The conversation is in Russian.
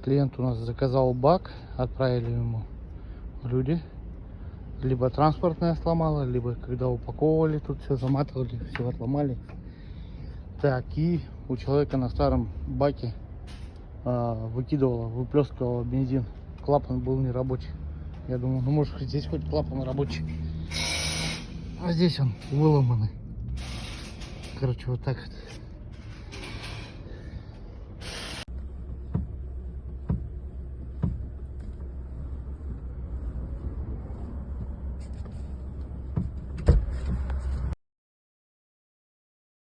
Клиент у нас заказал бак, отправили ему люди. Либо транспортная сломала, либо когда упаковывали, тут все заматывали, все отломали. Так, и у человека на старом баке выплескивало бензин. Клапан был нерабочий. Я думаю, ну может здесь хоть клапан рабочий. А здесь он выломанный. Короче, вот так вот.